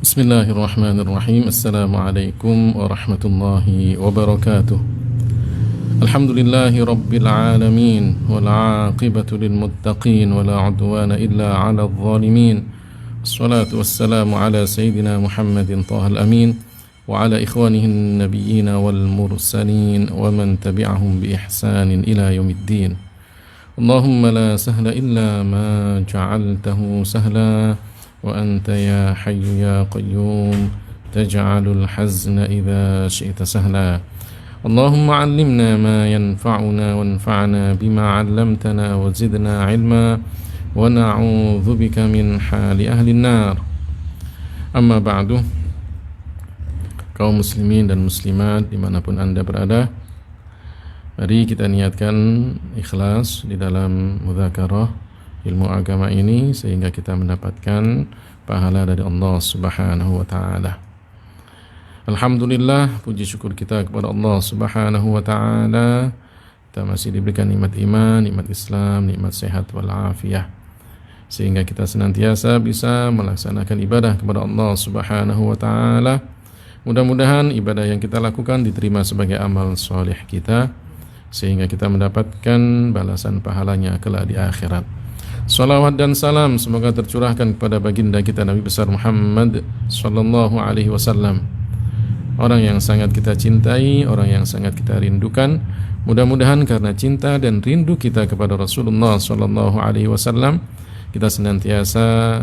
Bismillahirrahmanirrahim. Assalamualaikum warahmatullahi wabarakatuh. Alhamdulillahi rabbil alamin, wal aqibatu lil muttaqin, wala udwana illa 'alal zalimin. Wassalatu wassalamu ala sayyidina Muhammadin thahal amin wa ala ikhwanihi an-nabiyyin wal mursalin wa man tabi'ahum bi ihsanin ila yaumiddin. Allahumma la sahla illa ma ja'altahu sahla wa anta ya hayyu ya qayyum taj'alul hazna idza syi'ta sahla. Allahumma 'allimna ma yanfa'una wanfa'na bima 'allamtana wa zidna 'ilma wa na'udzu bika min hali ahli an-nar. Amma ba'du. Kaum muslimin dan muslimat dimanapun anda berada, mari kita niatkan ikhlas di dalam mudzakarah ilmu agama ini sehingga kita mendapatkan pahala dari Allah Subhanahu wa taala. Alhamdulillah, puji syukur kita kepada Allah Subhanahu wa taala. Kita masih diberikan nikmat iman, nikmat Islam, nikmat sehat wal afiyah, sehingga kita senantiasa bisa melaksanakan ibadah kepada Allah Subhanahu wa taala. Mudah-mudahan ibadah yang kita lakukan diterima sebagai amal soleh kita, sehingga kita mendapatkan balasan pahalanya kelak di akhirat. Salawat dan salam semoga tercurahkan kepada baginda kita Nabi besar Muhammad sallallahu alaihi wasallam, orang yang sangat kita cintai, orang yang sangat kita rindukan. Mudah-mudahan karena cinta dan rindu kita kepada Rasulullah sallallahu alaihi wasallam, kita senantiasa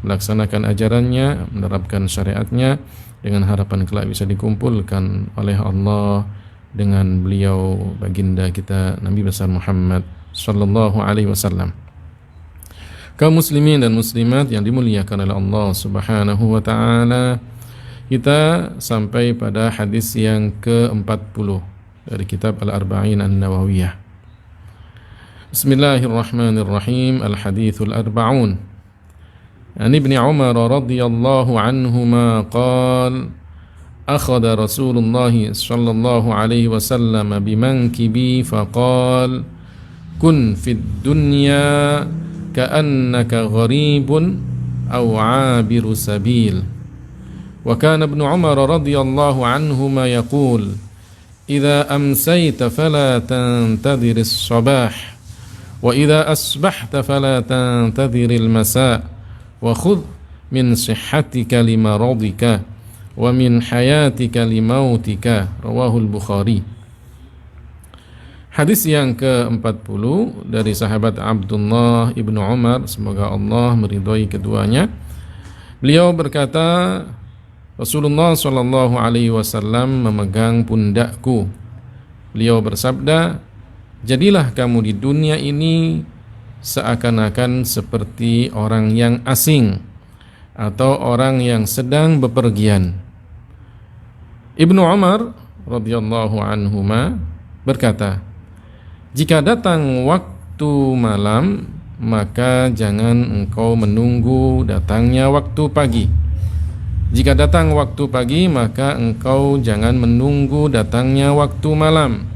melaksanakan ajarannya, menerapkan syariatnya, dengan harapan kelak bisa dikumpulkan oleh Allah dengan beliau baginda kita Nabi besar Muhammad sallallahu alaihi wasallam. Kaum muslimin dan muslimat yang dimuliakan oleh Allah Subhanahu wa taala, kita sampai pada hadis yang ke-40 dari kitab Al-Arba'in An-Nawawiyah. Bismillahirrahmanirrahim. Al-hadithul arba'un. An Ibni Umar radhiyallahu anhuma qala akhadha Rasulullah sallallahu alaihi wasallam bimankibi faqala kun fid dunya ka'annaka gharibun aw 'abiru sabil. Wa kana Ibnu Umar radhiyallahu anhuma yaqul idza amsayta fala tantadhir as-sabah wa idza asbahta fala tantadhir al-masa wa khudh min sihhatika limaradika wa min hayatika limautika. Rawahul Bukhari. Hadis yang ke-40 dari sahabat Abdullah ibnu Umar, semoga Allah meridhai keduanya. Beliau berkata, Rasulullah sallallahu alaihi wasallam memegang pundakku. Beliau bersabda, jadilah kamu di dunia ini seakan-akan seperti orang yang asing atau orang yang sedang bepergian. Ibnu Umar radhiyallahu anhuma berkata, jika datang waktu malam, maka jangan engkau menunggu datangnya waktu pagi. Jika datang waktu pagi, maka engkau jangan menunggu datangnya waktu malam.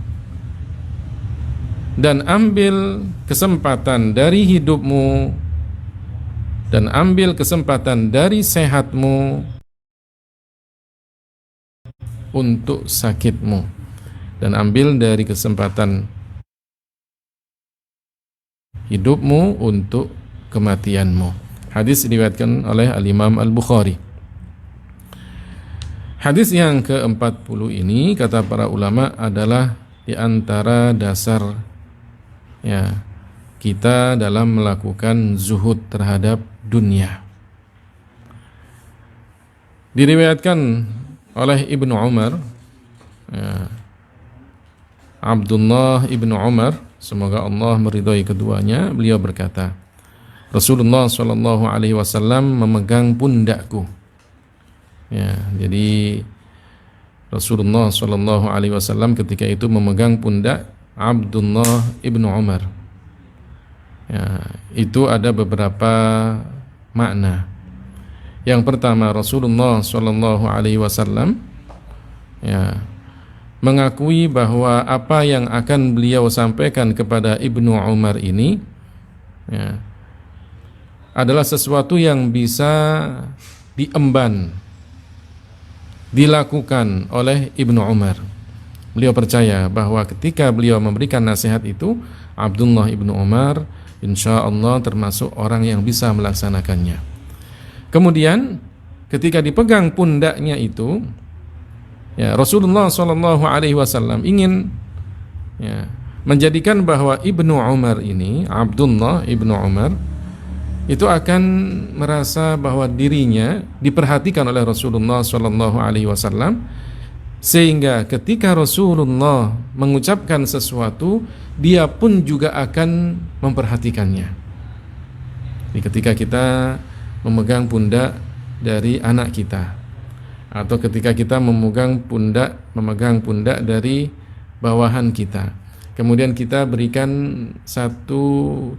Dan ambil kesempatan dari hidupmu, dan ambil kesempatan dari sehatmu untuk sakitmu, dan ambil dari kesempatan hidupmu untuk kematianmu. Hadis diriwayatkan oleh Al-Imam Al-Bukhari. Hadis yang ke-40 ini, kata para ulama, adalah di antara dasar kita dalam melakukan zuhud terhadap dunia. Diriwayatkan oleh Ibnu Umar, Abdullah ibnu Umar, semoga Allah meridhai keduanya, beliau berkata, Rasulullah sallallahu alaihi wasallam memegang pundakku. Jadi Rasulullah sallallahu alaihi wasallam ketika itu memegang pundak Abdullah ibnu Umar. Itu ada beberapa makna. Yang pertama, Rasulullah sallallahu alaihi wasallam mengakui bahwa apa yang akan beliau sampaikan kepada Ibnu Umar ini adalah sesuatu yang bisa diemban dilakukan oleh Ibnu Umar. Beliau percaya bahwa ketika beliau memberikan nasihat itu, Abdullah Ibnu Umar insya Allah termasuk orang yang bisa melaksanakannya. Kemudian ketika dipegang pundaknya itu, ya, Rasulullah SAW ingin, ya, menjadikan bahwa Ibnu Umar ini, Abdullah Ibnu Umar, itu akan merasa bahwa dirinya diperhatikan oleh Rasulullah SAW, sehingga ketika Rasulullah mengucapkan sesuatu, dia pun juga akan memperhatikannya. Jadi ketika kita memegang pundak dari anak kita, atau ketika kita memegang pundak dari bawahan kita, kemudian kita berikan satu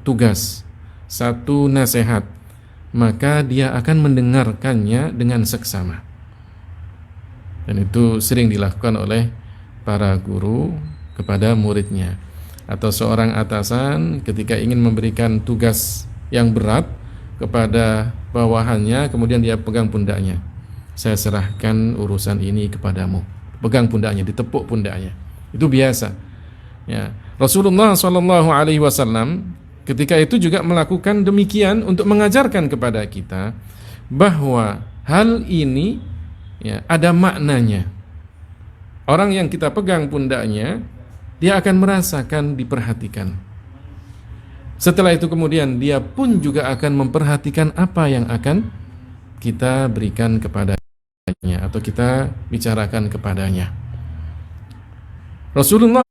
tugas, satu nasihat, maka dia akan mendengarkannya dengan seksama. Dan itu sering dilakukan oleh para guru kepada muridnya, atau seorang atasan ketika ingin memberikan tugas yang berat kepada bawahannya, kemudian dia pegang pundaknya. Saya serahkan urusan ini kepadamu. Pegang pundaknya, ditepuk pundaknya. Itu biasa. Ya, Rasulullah SAW ketika itu juga melakukan demikian untuk mengajarkan kepada kita bahwa hal ini, ya, ada maknanya. Orang yang kita pegang pundaknya, dia akan merasakan diperhatikan. Setelah itu kemudian dia pun juga akan memperhatikan apa yang akan kita berikan kepadanya atau kita bicarakan kepadanya. Rasulullah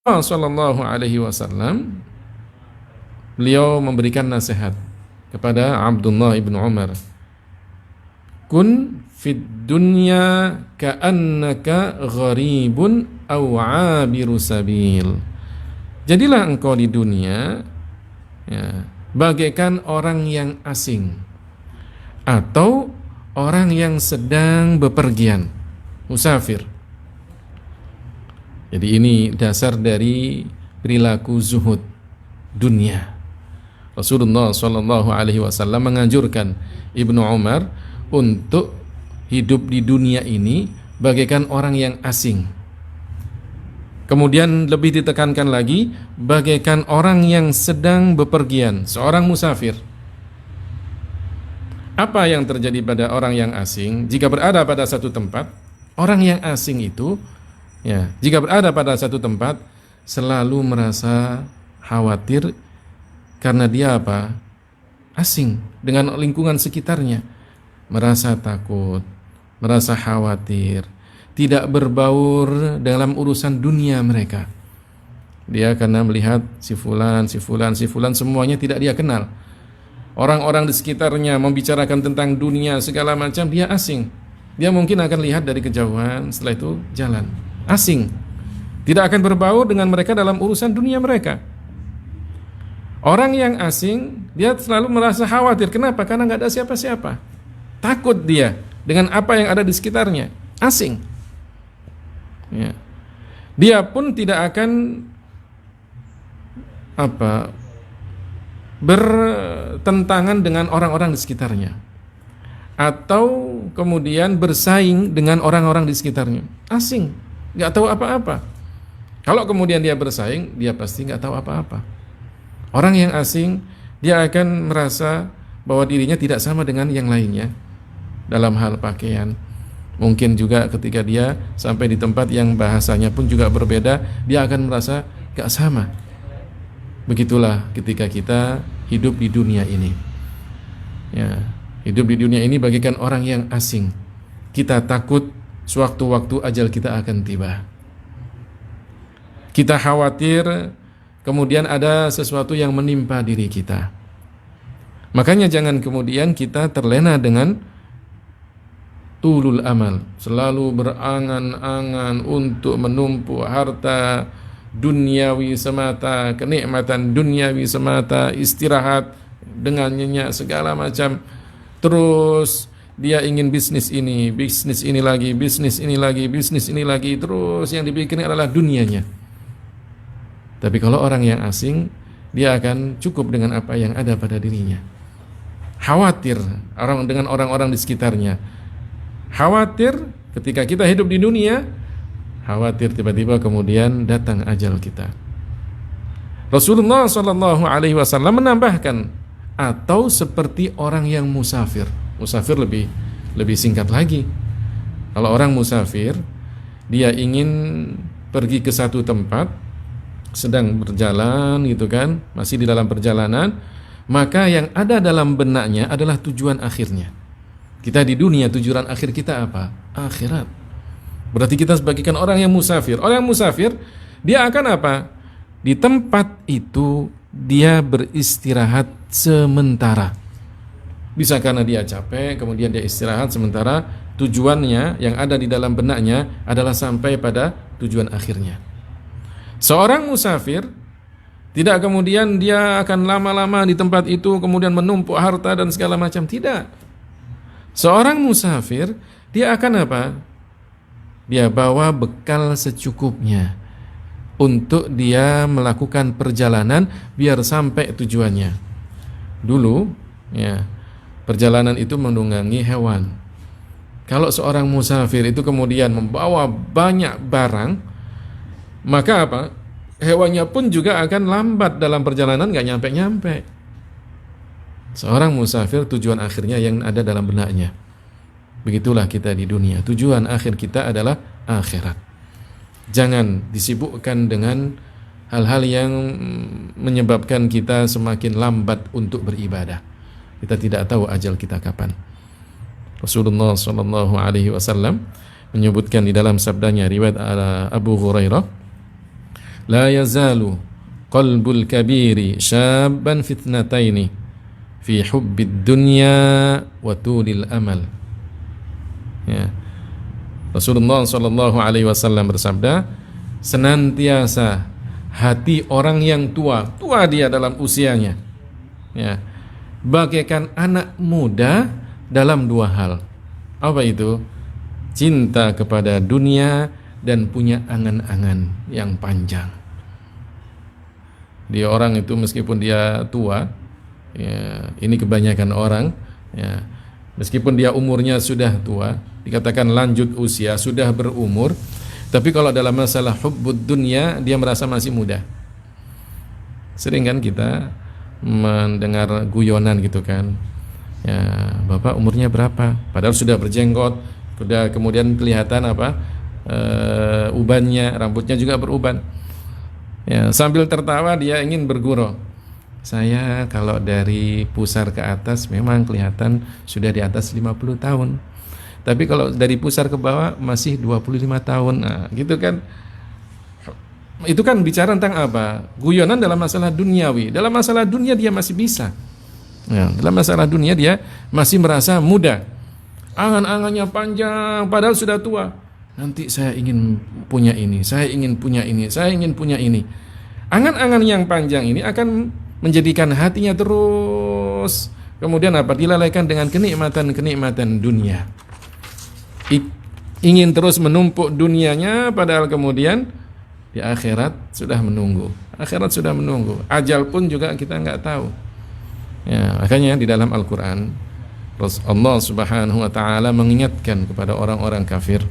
Sallallahu Alaihi Wasallam, beliau memberikan nasihat kepada Abdullah ibnu Umar, kun fid dunya ka'annaka gharibun aw 'abiru sabil. Jadilah engkau di dunia, ya, bagaikan orang yang asing atau orang yang sedang bepergian, musafir. Jadi ini dasar dari perilaku zuhud dunia. Rasulullah SAW menganjurkan Ibnu Umar untuk hidup di dunia ini bagaikan orang yang asing. Kemudian lebih ditekankan lagi, bagaikan orang yang sedang bepergian, seorang musafir. Apa yang terjadi pada orang yang asing jika berada pada satu tempat? Orang yang asing itu, ya, jika berada pada satu tempat selalu merasa khawatir karena dia apa? Asing dengan lingkungan sekitarnya, merasa takut, merasa khawatir, tidak berbaur dalam urusan dunia mereka. Dia karena melihat si fulan semuanya tidak dia kenal. Orang-orang di sekitarnya membicarakan tentang dunia segala macam, dia asing. Dia mungkin akan lihat dari kejauhan, setelah itu jalan. Asing, tidak akan berbaur dengan mereka dalam urusan dunia mereka. Orang yang asing, dia selalu merasa khawatir. Kenapa? Karena nggak ada siapa-siapa. Takut dia dengan apa yang ada di sekitarnya. Asing, ya. Dia pun tidak akan bertentangan dengan orang-orang di sekitarnya, atau kemudian bersaing dengan orang-orang di sekitarnya. Asing, nggak tahu apa-apa. Kalau kemudian dia bersaing, dia pasti nggak tahu apa-apa. Orang yang asing, dia akan merasa bahwa dirinya tidak sama dengan yang lainnya dalam hal pakaian. Mungkin juga ketika dia sampai di tempat yang bahasanya pun juga berbeda, dia akan merasa nggak sama. Begitulah ketika kita hidup di dunia ini, ya, hidup di dunia ini bagaikan orang yang asing. Kita takut sewaktu-waktu ajal kita akan tiba. Kita khawatir kemudian ada sesuatu yang menimpa diri kita. Makanya jangan kemudian kita terlena dengan tulul amal, selalu berangan-angan untuk menumpuk harta duniawi semata, kenikmatan duniawi semata, istirahat dengan nyenyak segala macam. Terus dia ingin bisnis ini lagi, bisnis ini lagi, terus yang dipikirkan adalah dunianya. Tapi kalau orang yang asing, dia akan cukup dengan apa yang ada pada dirinya. Khawatir dengan orang-orang di sekitarnya. Khawatir ketika kita hidup di dunia, khawatir tiba-tiba kemudian datang ajal kita. Rasulullah Shallallahu Alaihi Wasallam menambahkan, atau seperti orang yang musafir. Musafir lebih singkat lagi. Kalau orang musafir, dia ingin pergi ke satu tempat, sedang berjalan gitu kan, masih di dalam perjalanan, maka yang ada dalam benaknya adalah tujuan akhirnya. Kita di dunia, tujuan akhir kita apa? Akhirat. Berarti kita sebagaikan orang yang musafir. Orang yang musafir, dia akan apa? Di tempat itu dia beristirahat sementara. Bisa karena dia capek, kemudian dia istirahat sementara. Tujuannya yang ada di dalam benaknya adalah sampai pada tujuan akhirnya. Seorang musafir tidak kemudian dia akan lama-lama di tempat itu, kemudian menumpuk harta dan segala macam. Tidak. Seorang musafir, dia akan apa? Dia bawa bekal secukupnya untuk dia melakukan perjalanan biar sampai tujuannya. Dulu, ya, perjalanan itu menunggangi hewan. Kalau seorang musafir itu kemudian membawa banyak barang, maka apa? Hewannya pun juga akan lambat dalam perjalanan, nggak nyampe-nyampe. Seorang musafir tujuan akhirnya yang ada dalam benaknya. Begitulah kita di dunia. Tujuan akhir kita adalah akhirat. Jangan disibukkan dengan hal-hal yang menyebabkan kita semakin lambat untuk beribadah. Kita tidak tahu ajal kita kapan. Rasulullah Shallallahu Alaihi Wasallam menyebutkan di dalam sabdanya, riwayat Abu Hurairah, la yazalu qalbul kabiri syabban fitnataini fi hubbid dunya wa tulil amal. Ya. Rasulullah Shallallahu Alaihi Wasallam bersabda, senantiasa hati orang yang tua dia dalam usianya, ya, bagaikan anak muda dalam dua hal. Apa itu? Cinta kepada dunia dan punya angan-angan yang panjang. Dia orang itu meskipun dia tua, ya, ini kebanyakan orang, ya, meskipun dia umurnya sudah tua, dikatakan lanjut usia, sudah berumur, tapi kalau dalam masalah hubbud dunya dia merasa masih muda. Sering kan kita mendengar guyonan gitu kan, ya, bapak umurnya berapa? Padahal sudah berjenggot, sudah kemudian kelihatan apa, ubannya, rambutnya juga beruban. Ya, sambil tertawa dia ingin bergurau. Saya kalau dari pusar ke atas memang kelihatan sudah di atas 50 tahun. Tapi kalau dari pusar ke bawah masih 25 tahun. Nah, gitu kan. Itu kan bicara tentang apa? Guyonan dalam masalah duniawi. Dalam masalah dunia dia masih bisa. Ya, dalam masalah dunia dia masih merasa muda. Angan-angannya panjang padahal sudah tua. Nanti saya ingin punya ini, saya ingin punya ini, saya ingin punya ini. Angan-angan yang panjang ini akan menjadikan hatinya terus kemudian apa? Dilalaikan dengan kenikmatan-kenikmatan dunia. Ingin terus menumpuk dunianya padahal kemudian di akhirat sudah menunggu. Akhirat sudah menunggu. Ajal pun juga kita nggak tahu. Ya, makanya di dalam Al-Qur'an Allah Subhanahu wa taala mengingatkan kepada orang-orang kafir,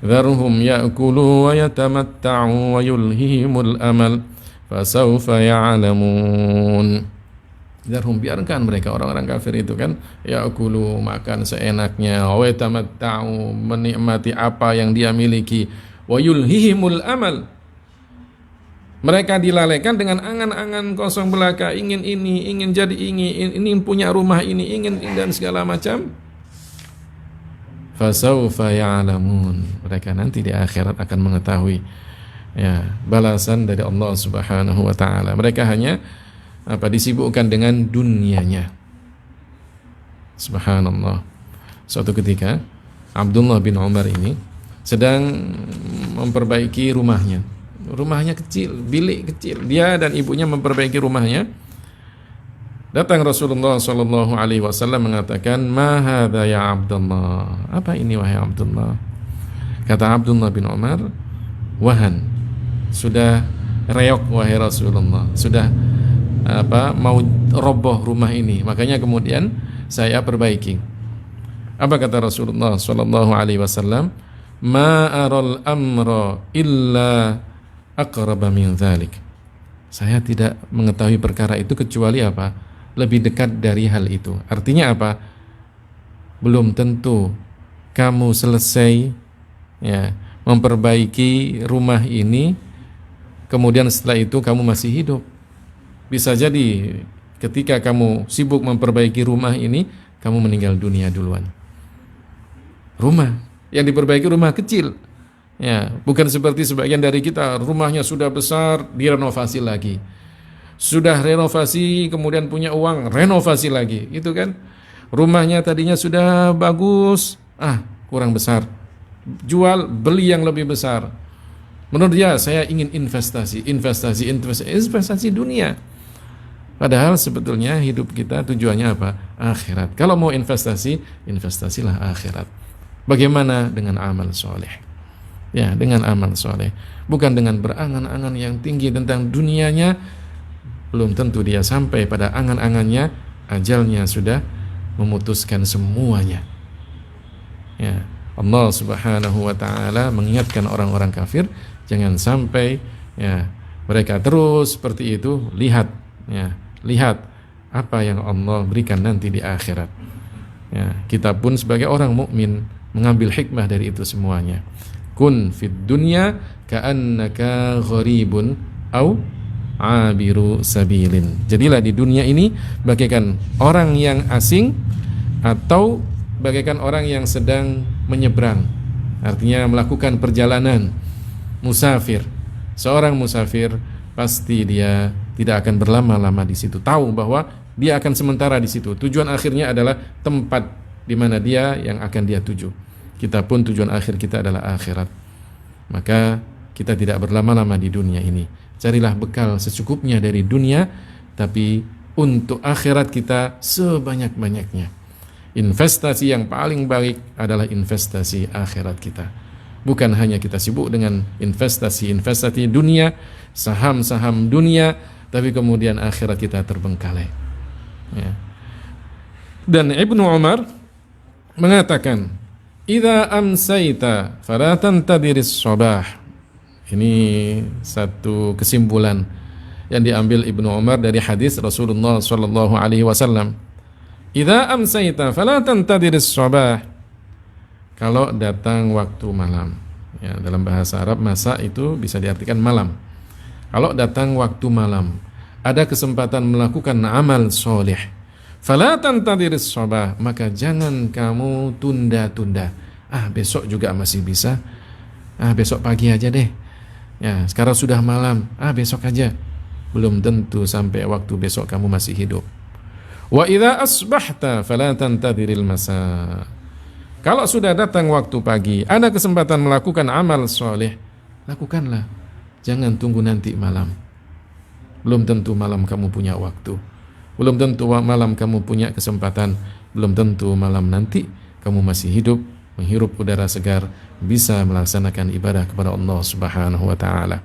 "Dzarhum ya'kulu wa yatamatta'u wa yulhihimul amal fasawfa ya'lamun." Dzarhum, biarkan mereka orang-orang kafir itu kan ya'kulu, makan seenaknya, wa yatamatta'u, menikmati apa yang dia miliki, wa yulhihimul amal, mereka dilalaikan dengan angan-angan kosong belaka, ingin ini, ingin jadi ini punya rumah ini, ingin dan segala macam. Fasawfa ya'lamun, mereka nanti di akhirat akan mengetahui, ya, balasan dari Allah Subhanahu wa taala. Mereka hanya disibukkan dengan dunianya. Subhanallah. Suatu ketika Abdullah bin Umar ini sedang memperbaiki rumahnya. Rumahnya kecil, bilik kecil. Dia dan ibunya memperbaiki rumahnya. Datang Rasulullah sallallahu alaihi wasallam mengatakan, "Ma hadza ya Abdullah?" Apa ini wahai Abdullah? Kata Abdullah bin Umar, "Wahan, sudah reok wahai Rasulullah. Sudah mau roboh rumah ini. Makanya kemudian saya perbaiki." Apa kata Rasulullah sallallahu alaihi wasallam? Ma aral amra illa aqraba min dzalik. Saya tidak mengetahui perkara itu kecuali apa? Lebih dekat dari hal itu. Artinya apa? Belum tentu kamu selesai ya memperbaiki rumah ini, kemudian setelah itu kamu masih hidup. Bisa jadi ketika kamu sibuk memperbaiki rumah ini, kamu meninggal dunia duluan. Rumah yang diperbaiki rumah kecil, ya, bukan seperti sebagian dari kita, rumahnya sudah besar, direnovasi lagi. Sudah renovasi, kemudian punya uang, renovasi lagi, itu kan. Rumahnya tadinya sudah bagus, kurang besar. Jual, beli yang lebih besar. Menurut dia, saya ingin investasi dunia. Padahal sebetulnya hidup kita tujuannya apa? Akhirat. Kalau mau investasi, investasilah akhirat. Bagaimana dengan amal soleh? Ya, dengan amal soleh. Bukan dengan berangan-angan yang tinggi tentang dunianya. Belum tentu dia sampai pada angan-angannya, ajalnya sudah memutuskan semuanya. Ya, Allah Subhanahu wa taala mengingatkan orang-orang kafir jangan sampai ya mereka terus seperti itu. Lihat apa yang Allah berikan nanti di akhirat. Ya, kita pun sebagai orang mukmin mengambil hikmah dari itu semuanya. Kun fid dunya ka'annaka gharibun au abiru sabilin. Jadilah di dunia ini bagaikan orang yang asing atau bagaikan orang yang sedang menyeberang. Artinya melakukan perjalanan, musafir. Seorang musafir pasti dia tidak akan berlama-lama di situ. Tahu bahwa dia akan sementara di situ. Tujuan akhirnya adalah tempat di mana dia yang akan dia tuju. Kita pun tujuan akhir kita adalah akhirat. Maka kita tidak berlama-lama di dunia ini. Carilah bekal secukupnya dari dunia, tapi untuk akhirat kita sebanyak-banyaknya. Investasi yang paling baik adalah investasi akhirat kita. Bukan hanya kita sibuk dengan investasi dunia, saham-saham dunia, tapi kemudian akhirat kita terbengkalai. Ya. Dan Ibnu Umar mengatakan, "Idza amsayta fala tantadiris sabah." Ini satu kesimpulan yang diambil Ibnu Umar dari hadis Rasulullah sallallahu alaihi wasallam. "Idza amsayta fala tantadiris sabah." Kalau datang waktu malam. Ya, dalam bahasa Arab masa itu bisa diartikan malam. Kalau datang waktu malam, ada kesempatan melakukan amal soleh. Fala tantadiris sabah, maka jangan kamu tunda-tunda. Besok juga masih bisa. Besok pagi aja deh. Ya, sekarang sudah malam. Besok aja. Belum tentu sampai waktu besok kamu masih hidup. Wa idza asbahta fala tantadiril masa. Kalau sudah datang waktu pagi, ada kesempatan melakukan amal soleh, lakukanlah. Jangan tunggu nanti malam. Belum tentu malam kamu punya waktu. Belum tentu malam kamu punya kesempatan. Belum tentu malam nanti kamu masih hidup, menghirup udara segar, bisa melaksanakan ibadah kepada Allah Subhanahu wa taala.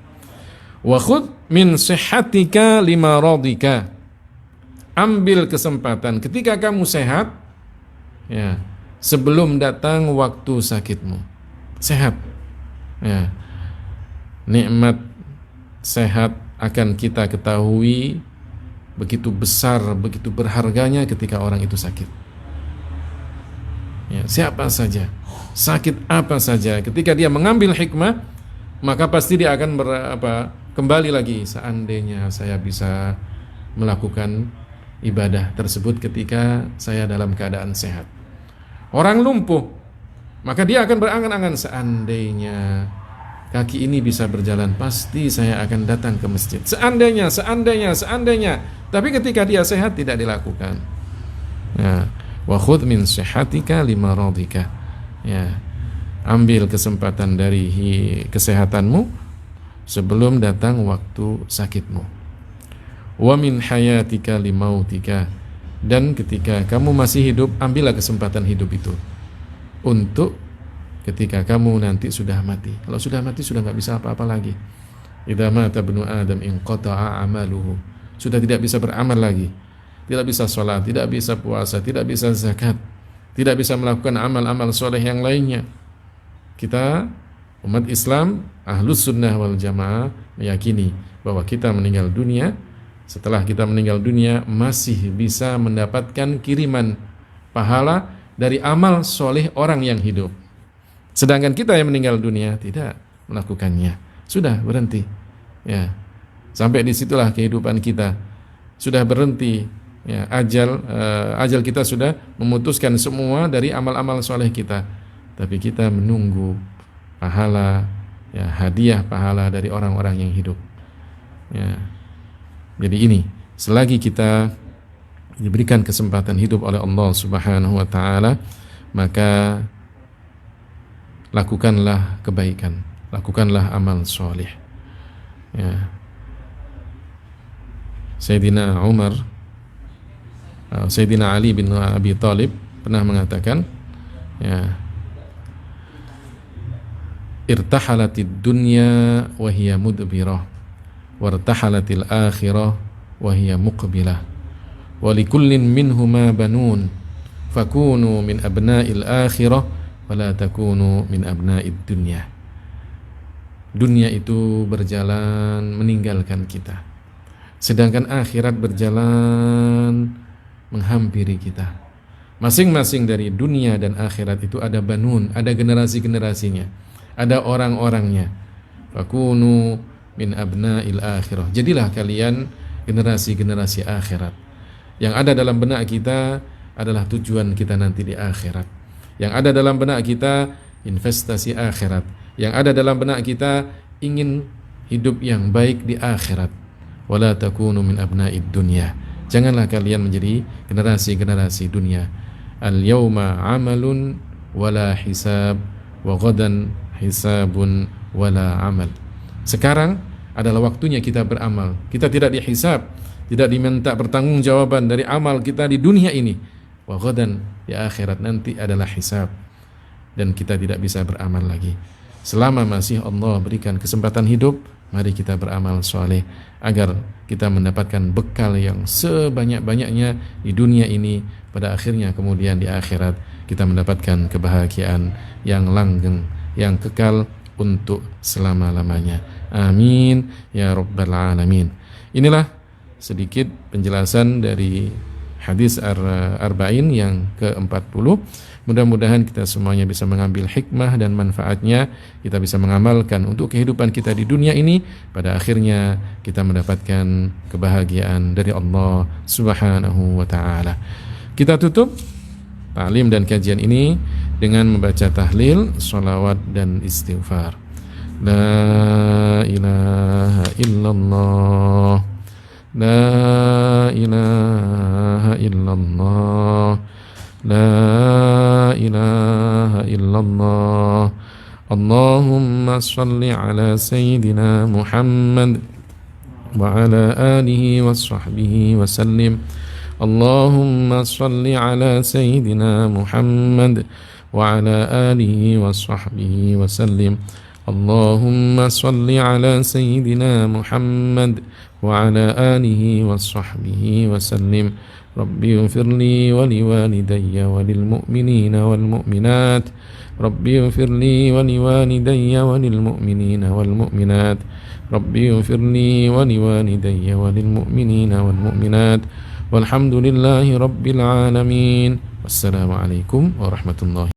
Wa khudh min sihhatika lima radika. Ambil kesempatan ketika kamu sehat, ya, sebelum datang waktu sakitmu. Sehat. Ya. Nikmat sehat akan kita ketahui begitu besar, begitu berharganya ketika orang itu sakit. Ya, siapa saja, sakit apa saja, ketika dia mengambil hikmah, maka pasti dia akan kembali lagi. Seandainya saya bisa melakukan ibadah tersebut ketika saya dalam keadaan sehat. Orang lumpuh, maka dia akan berangan-angan, seandainya kaki ini bisa berjalan, pasti saya akan datang ke masjid. Seandainya. Tapi ketika dia sehat tidak dilakukan. Ya, wa khudh min sihhatika lima radika. Ya, ambil kesempatan dari kesehatanmu sebelum datang waktu sakitmu. Wa min hayatika limautika. Dan ketika kamu masih hidup, ambillah kesempatan hidup itu untuk ketika kamu nanti sudah mati. Kalau sudah mati sudah nggak bisa apa-apa lagi. Idza mata ibnu Adam inqata'a amaluhu. Sudah tidak bisa beramal lagi. Tidak bisa sholat, tidak bisa puasa, tidak bisa zakat. tidak bisa melakukan amal-amal soleh yang lainnya. Kita umat Islam Ahlus Sunnah wal Jamaah meyakini bahwa kita meninggal dunia, setelah kita meninggal dunia masih bisa mendapatkan kiriman pahala dari amal soleh orang yang hidup. Sedangkan kita yang meninggal dunia tidak melakukannya, sudah berhenti. Ya, sampai disitulah kehidupan kita sudah berhenti. Ya, ajal kita sudah memutuskan semua dari amal-amal soleh kita. Tapi kita menunggu pahala, ya, hadiah pahala dari orang-orang yang hidup. Ya. Jadi ini, selagi kita diberikan kesempatan hidup oleh Allah Subhanahu wa taala, maka lakukanlah kebaikan, lakukanlah amal soleh. Ya. Sayyidina Ali bin Abi Thalib pernah mengatakan, ya, irtahalatid dunya wa hiya mudbirah, wartahalatil akhirah wa hiya muqbilah, wa likullin minhuma banun, fakunu min abna'il akhirah wa la takunu min abna'id dunya. Dunia itu berjalan meninggalkan kita, sedangkan akhirat berjalan menghampiri kita. Masing-masing dari dunia dan akhirat itu ada banun, ada generasi-generasinya, ada orang-orangnya. Fakunu min abna'il akhirah. Jadilah kalian generasi-generasi akhirat. Yang ada dalam benak kita adalah tujuan kita nanti di akhirat. Yang ada dalam benak kita investasi akhirat. Yang ada dalam benak kita ingin hidup yang baik di akhirat. Wala takunu min abna'id dunya. Janganlah kalian menjadi generasi-generasi dunia. Al-yawma amalun wala hisab wa ghadan hisabun wala amal. Sekarang adalah waktunya kita beramal. Kita tidak dihisab, tidak diminta pertanggungjawaban dari amal kita di dunia ini. Wa ghadan, di akhirat nanti adalah hisab, dan kita tidak bisa beramal lagi. Selama masih Allah berikan kesempatan hidup, mari kita beramal soleh agar kita mendapatkan bekal yang sebanyak-banyaknya di dunia ini. Pada akhirnya kemudian di akhirat kita mendapatkan kebahagiaan yang langgeng, yang kekal untuk selama-lamanya. Amin ya rabbal alamin. Inilah sedikit penjelasan dari hadis Arba'in yang ke-40. Mudah-mudahan kita semuanya bisa mengambil hikmah dan manfaatnya, kita bisa mengamalkan untuk kehidupan kita di dunia ini. Pada akhirnya kita mendapatkan kebahagiaan dari Allah Subhanahu wa ta'ala. Kita tutup ta'lim dan kajian ini dengan membaca tahlil, sholawat dan istighfar. La ilaha illallah, la ilaha illallah, la ilaha illallah. Allahumma salli ala sayyidina Muhammad wa ala alihi wa sahbihi wa sallim. Allahumma salli ala sayyidina Muhammad wa ala alihi wa sahbihi wa sallim. Allahumma salli ala sayyidina Muhammad wa ala alihi wa sahbihi wa sallim. Rabbi ighfirli wa liwalidayya wa lilmu'minina wal mu'minat. Rabbi ighfirli wa liwalidayya wa lilmu'minina wal mu'minat. Rabbi ighfirli wa liwalidayya wa lilmu'minina wal mu'minat. Walhamdulillahi rabbil alamin. Wassalamu alaikum warahmatullahi